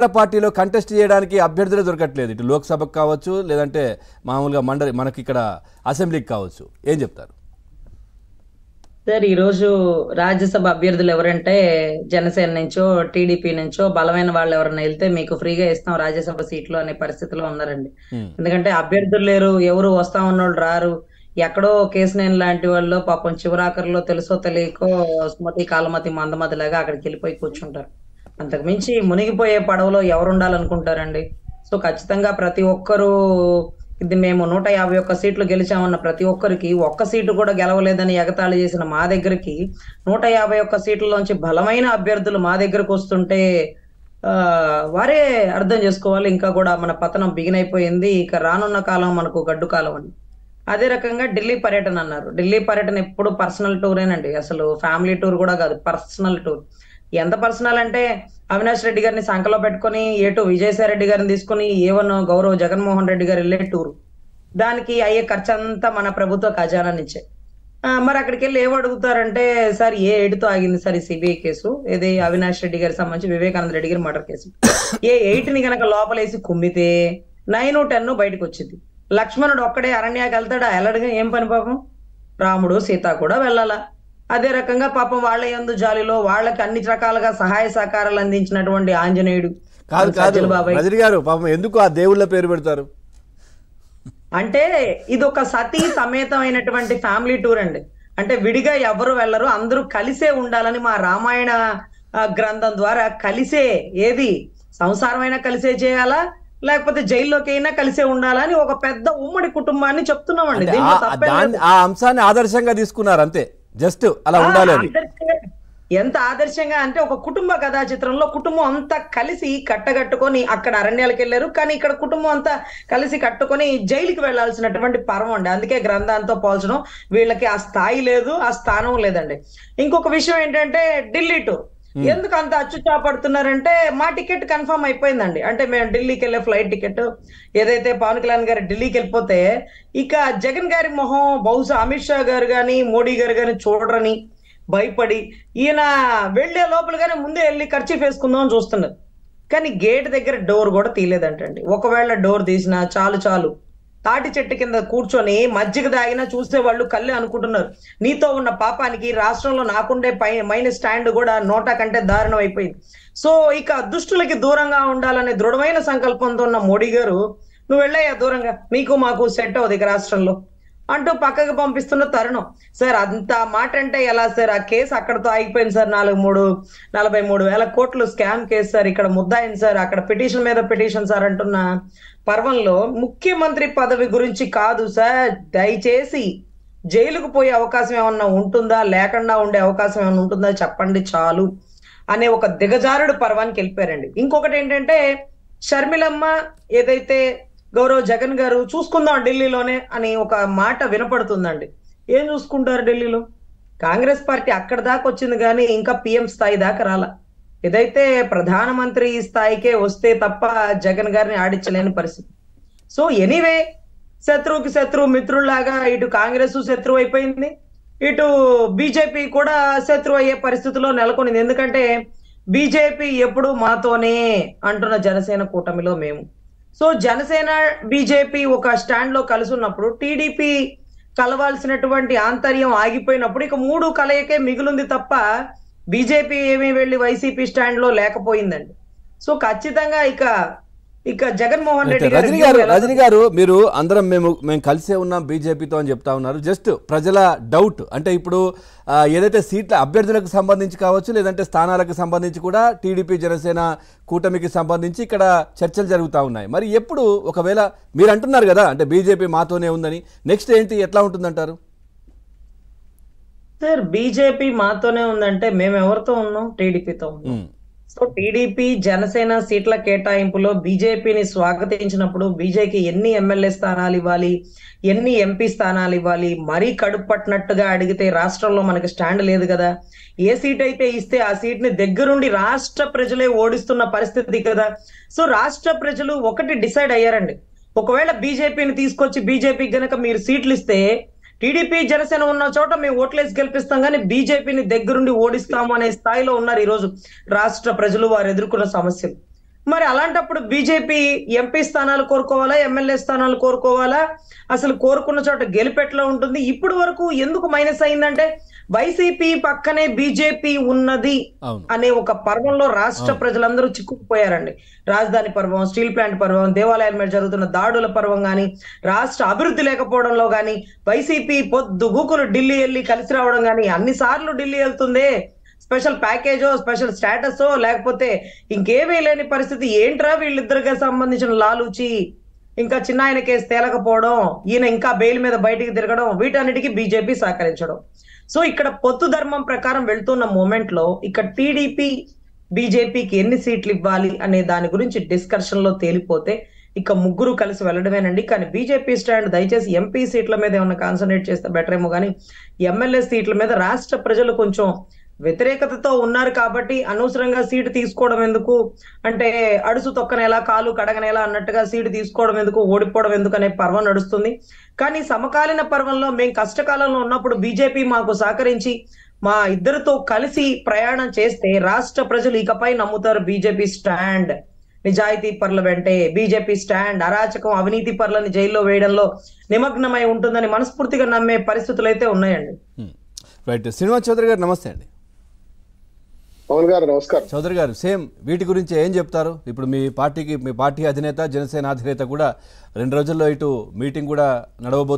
పార్టీలో కంటెస్ట్ చేయడానికి అభ్యర్థులే దొరకట్లేదు. ఇటు లోక్సభకు కావచ్చు, లేదంటే మామూలుగా మండలి మనకి ఇక్కడ అసెంబ్లీకి కావచ్చు. ఏం చెప్తారు సార్? ఈరోజు రాజ్యసభ అభ్యర్థులు ఎవరంటే జనసేన నుంచో టీడీపీ నుంచో బలమైన వాళ్ళు ఎవరైనా వెళ్తే మీకు ఫ్రీగా ఇస్తాం రాజ్యసభ సీట్లు అనే పరిస్థితిలో ఉన్నారండి. ఎందుకంటే అభ్యర్థులు లేరు, ఎవరు వస్తా ఉన్నోళ్ళు రారు. ఎక్కడో కేసినేని లాంటి వాళ్ళు పాపం చివరాఖరిలో తెలుసో తెలియకో సుమతి కాలమతి మందమతి లాగా అక్కడికి వెళ్ళిపోయి కూర్చుంటారు. అంతకు మించి మునిగిపోయే పడవలో ఎవరు ఉండాలనుకుంటారండి? సో ఖచ్చితంగా ప్రతి ఒక్కరూ ఇది మేము 151 సీట్లు గెలిచామన్న ప్రతి ఒక్కరికి ఒక్క సీటు కూడా గెలవలేదని ఎగతాళి చేసిన మా దగ్గరికి 151 సీట్లలోంచి బలమైన అభ్యర్థులు మా దగ్గరకు వస్తుంటే వారే అర్థం చేసుకోవాలి ఇంకా కూడా మన పతనం బిగిన్ అయిపోయింది, ఇక రానున్న కాలం మనకు గడ్డు కాలం అని. అదే రకంగా ఢిల్లీ పర్యటన అన్నారు. ఢిల్లీ పర్యటన ఎప్పుడు పర్సనల్ టూరేనండి, అసలు ఫ్యామిలీ టూర్ కూడా కాదు, పర్సనల్ టూర్. ఎంత పర్సనల్ అంటే అవినాష్ రెడ్డి గారిని సంకలో పెట్టుకుని ఏటో విజయసాయి రెడ్డి గారిని తీసుకుని ఏవన్ గౌరవ్ జగన్మోహన్ రెడ్డి గారు వెళ్ళే టూర్. దానికి అయ్యే ఖర్చు అంతా మన ప్రభుత్వ ఖజానా నుంచే. మరి అక్కడికి వెళ్ళి ఏం అడుగుతారంటే, సార్ ఏ ఏడుతో ఆగింది సార్ ఈ సిబిఐ కేసు, ఏది అవినాష్ రెడ్డి గారికి సంబంధించి వివేకానంద రెడ్డి గారి మర్డర్ కేసు. ఏ 8ని గనక లోపలేసి కుమ్మితే 9, 10 బయటకు వచ్చింది. లక్ష్మణుడు ఒక్కడే అరణ్యాకి వెళ్తాడా? వెళ్ళడుగా, ఏం పని పాపం. రాముడు సీత కూడా వెళ్ళాలా. అదే రకంగా పాపం వాళ్ళ యందు జాలిలో వాళ్ళకి అన్ని రకాలుగా సహాయ సహకారాలు అందించినటువంటి ఆంజనేయుడు రజనీ గారు పాపం ఎందుకు ఆ దేవుళ్ళ పేరు పెడతారు అంటే ఇది ఒక సతీ సమేతమైనటువంటి ఫ్యామిలీ టూర్ అండి. అంటే విడిగా ఎవరు వెళ్ళరు, అందరూ కలిసే ఉండాలని మా రామాయణ గ్రంథం ద్వారా కలిసే, ఏది సంసారమైనా కలిసే చేయాలా, లేకపోతే జైల్లోకి అయినా కలిసే ఉండాలని ఒక పెద్ద ఉమ్మడి కుటుంబాన్ని చెప్తున్నామండి. ఆ అంశాన్ని ఆదర్శంగా తీసుకున్నారు అంతే, జస్ట్ అలా ఉండాలి. ఎంత ఆదర్శంగా అంటే ఒక కుటుంబ కథా చిత్రంలో కుటుంబం అంతా కలిసి కట్టగట్టుకొని అక్కడ అరణ్యాలకు వెళ్ళారు, కానీ ఇక్కడ కుటుంబం అంతా కలిసి కట్టుకొని జైలుకి వెళ్లాల్సినటువంటి పర్వం అండి. అందుకే గ్రంథాంతో పోల్చడం, వీళ్ళకి ఆ స్థాయి లేదు, ఆ స్థానం లేదండి. ఇంకొక విషయం ఏంటంటే ఢిల్లీ టూర్ ఎందుకు అంత అచ్చుచాపడుతున్నారంటే, మా టికెట్ కన్ఫర్మ్ అయిపోయిందండి. అంటే మేము ఢిల్లీకి వెళ్ళే ఫ్లైట్ టికెట్ ఏదైతే పవన్ కళ్యాణ్ గారు ఢిల్లీకి వెళ్ళిపోతే ఇక జగన్ గారి మొహం బహుశా అమిత్ షా గారు కానీ మోడీ గారు కానీ చూడరని భయపడి ఈయన వెళ్లే లోపలగానే ముందే వెళ్ళి ఖర్చు వేసుకుందాం అని చూస్తున్నారు. కానీ గేట్ దగ్గర డోర్ కూడా తీయలేదంటండి. ఒకవేళ డోర్ తీసినా చాలు చాలు తాటి చెట్టు కింద కూర్చొని మజ్జిగ దాగినా చూసేవాళ్ళు కళ్ళే అనుకుంటున్నారు. నీతో ఉన్న పాపానికి రాష్ట్రంలో నాకుండే మైన స్టాండ్ కూడా నోటా కంటే దారుణం అయిపోయింది. సో ఇక దుష్టులకి దూరంగా ఉండాలనే దృఢమైన సంకల్పంతో ఉన్న మోడీ గారు, నువ్వు వెళ్ళాయా దూరంగా, మీకు మాకు సెట్ అవుతుంది ఇక రాష్ట్రంలో అంటూ పక్కకు పంపిస్తున్న తరుణం. సార్ అంత మాట అంటే ఎలా సార్? ఆ కేసు అక్కడతో ఆగిపోయింది సార్. 43,000 కోట్లు స్కామ్ కేసు సార్. ఇక్కడ ముద్దాయింది సార్, అక్కడ పిటిషన్ మీద పిటిషన్ సార్ అంటున్న పర్వంలో ముఖ్యమంత్రి పదవి గురించి కాదు సార్. దయచేసి జైలుకు పోయే అవకాశం ఏమన్నా ఉంటుందా, లేకుండా ఉండే అవకాశం ఏమన్నా ఉంటుందా చెప్పండి చాలు అనే ఒక దిగజారుడు పర్వానికి వెళ్ళిపోయారండి. ఇంకొకటి ఏంటంటే, షర్మిలమ్మ ఏదైతే గౌరవ్ జగన్ గారు చూసుకుందాం ఢిల్లీలోనే అని ఒక మాట వినపడుతుందండి. ఏం చూసుకుంటారు ఢిల్లీలో? కాంగ్రెస్ పార్టీ అక్కడ దాకా వచ్చింది కానీ ఇంకా పిఎం స్థాయి దాకా రాలా. ఏదైతే ప్రధానమంత్రి స్థాయికే వస్తే తప్ప జగన్ గారిని ఆడించలేని పరిస్థితి. సో ఎనీవే, శత్రువుకి శత్రువు మిత్రుల్లాగా ఇటు కాంగ్రెస్ శత్రువు అయిపోయింది, ఇటు బీజేపీ కూడా శత్రువు అయ్యే పరిస్థితిలో నెలకొనింది. ఎందుకంటే బీజేపీ ఎప్పుడు మాతోనే అంటున్న జనసేన కూటమిలో మేము. సో జనసేన బీజేపీ ఒక స్టాండ్ లో కలిసి ఉన్నప్పుడు టీడీపీ కలవాల్సినటువంటి ఆంతర్యం ఆగిపోయినప్పుడు ఇక 3 కలయికే మిగులుంది తప్ప బీజేపీ ఏమీ వెళ్ళి వైసీపీ స్టాండ్ లో లేకపోయిందండి. సో ఖచ్చితంగా ఇక జగన్మోహన్ రెడ్డి రజనీ గారు మీరు అందరం మేము కలిసే ఉన్నాం బీజేపీతో అని చెప్తా ఉన్నారు. జస్ట్ ప్రజల డౌట్ అంటే ఇప్పుడు ఏదైతే సీట్ల అభ్యర్థులకు సంబంధించి కావచ్చు, లేదంటే స్థానాలకు సంబంధించి కూడా టీడీపీ జనసేన కూటమికి సంబంధించి ఇక్కడ చర్చలు జరుగుతూ ఉన్నాయి. మరి ఎప్పుడు ఒకవేళ మీరు అంటున్నారు కదా అంటే బీజేపీ మాతోనే ఉందని, నెక్స్ట్ ఏంటి, ఎట్లా ఉంటుందంటారు? సార్ బీజేపీ మాతోనే ఉందంటే మేము ఎవరితో ఉన్నాం? టీడీపీతో ఉన్నాం. సో టీడీపీ జనసేన సీట్ల కేటాయింపులో బీజేపీని స్వాగతించినప్పుడు బీజేపీ ఎన్ని ఎమ్మెల్యే స్థానాలు ఇవ్వాలి, ఎన్ని ఎంపీ స్థానాలు ఇవ్వాలి, మరీ కడుపు పట్టినట్టుగా అడిగితే రాష్ట్రంలో మనకి స్టాండ్ లేదు కదా. ఏ సీట్ అయితే ఇస్తే ఆ సీట్ ని దగ్గరుండి రాష్ట్ర ప్రజలే ఓడిస్తున్న పరిస్థితి కదా. సో రాష్ట్ర ప్రజలు ఒకటి డిసైడ్ అయ్యారండి, ఒకవేళ బీజేపీని తీసుకొచ్చి బీజేపీకి గనక మీరు సీట్లు ఇస్తే టీడీపీ జనసేన ఉన్న చోట మేము ఓట్లేసి గెలిపిస్తాం కానీ బీజేపీని దగ్గరుండి ఓడిస్తాము అనే స్థాయిలో ఉన్నారు ఈ రోజు రాష్ట్ర ప్రజలు, వారు ఎదుర్కొన్న సమస్యలు. మరి అలాంటప్పుడు బీజేపీ ఎంపీ స్థానాలు కోరుకోవాలా, ఎమ్మెల్యే స్థానాలు కోరుకోవాలా, అసలు కోరుకున్న చోట గెలుపెట్లా ఉంటుంది? ఇప్పుడు వరకు ఎందుకు మైనస్ అయిందంటే వైసీపీ పక్కనే బీజేపీ ఉన్నది అనే ఒక పర్వంలో రాష్ట్ర ప్రజలందరూ చిక్కుకుపోయారండి. రాజధాని పర్వం, స్టీల్ ప్లాంట్ పర్వం, దేవాలయాల మీద జరుగుతున్న దాడుల పర్వం గాని, రాష్ట్ర అభివృద్ధి లేకపోవడంలో గాని, వైసీపీ పొద్దుగూకులు ఢిల్లీ వెళ్ళి కలిసి రావడం గాని, అన్ని సార్లు ఢిల్లీ వెళ్తుందే, స్పెషల్ ప్యాకేజో, స్పెషల్ స్టేటసో, లేకపోతే ఇంకేమీ లేని పరిస్థితి. ఏంట్రా వీళ్ళిద్దరికి సంబంధించిన లాలూచి, ఇంకా చిన్న ఆయన కేసు తేలకపోవడం, ఈయన ఇంకా బెయిల్ మీద బయటికి తిరగడం, వీటన్నిటికీ బీజేపీ సహకరించడం. సో ఇక్కడ పొత్తు ధర్మం ప్రకారం వెళ్తున్న మూమెంట్ లో ఇక్కడ టీడీపీ బీజేపీకి ఎన్ని సీట్లు ఇవ్వాలి అనే దాని గురించి డిస్కషన్ లో తేలిపోతే ఇక ముగ్గురు కలిసి వెళ్ళడమేనండి. కానీ బీజేపీ స్టాండ్ దయచేసి ఎంపీ సీట్ల మీద ఏమన్నా కాన్సన్ట్రేట్ చేస్తే బెటర్ ఏమో కానీ ఎమ్మెల్యే సీట్ల మీద రాష్ట్ర ప్రజలు కొంచెం వ్యతిరేకతతో ఉన్నారు కాబట్టి అనవసరంగా సీటు తీసుకోవడం ఎందుకు, అంటే అడుసు తొక్కనేలా కాలు కడగనేలా అన్నట్టుగా సీటు తీసుకోవడం ఎందుకు, ఓడిపోవడం ఎందుకు అనే పర్వం నడుస్తుంది. కానీ సమకాలీన పర్వంలో మేము కష్టకాలంలో ఉన్నప్పుడు బీజేపీ మాకు సహకరించి మా ఇద్దరితో కలిసి ప్రయాణం చేస్తే రాష్ట్ర ప్రజలు ఇకపై నమ్ముతారు బీజేపీ స్టాండ్. నిజాయితీ పరుల వెంటే బీజేపీ స్టాండ్ అరాచకం, అవినీతి పరులని జైల్లో వేయడంలో నిమగ్నమై ఉంటుందని మనస్ఫూర్తిగా నమ్మే పరిస్థితులు అయితే ఉన్నాయండి. రైట్. శ్రీనివాస్ చౌదరి గారు నమస్తే అండి. పవన్ గారు నమస్కారం. చౌదరి గారు, సేమ్ వీటి గురించి ఏం చెప్తారు? ఇప్పుడు మీ పార్టీ అధినేత, జనసేన అధినేత కూడా 2 రోజుల్లో ఇటు మీటింగ్ కూడా నడవబోతుంది.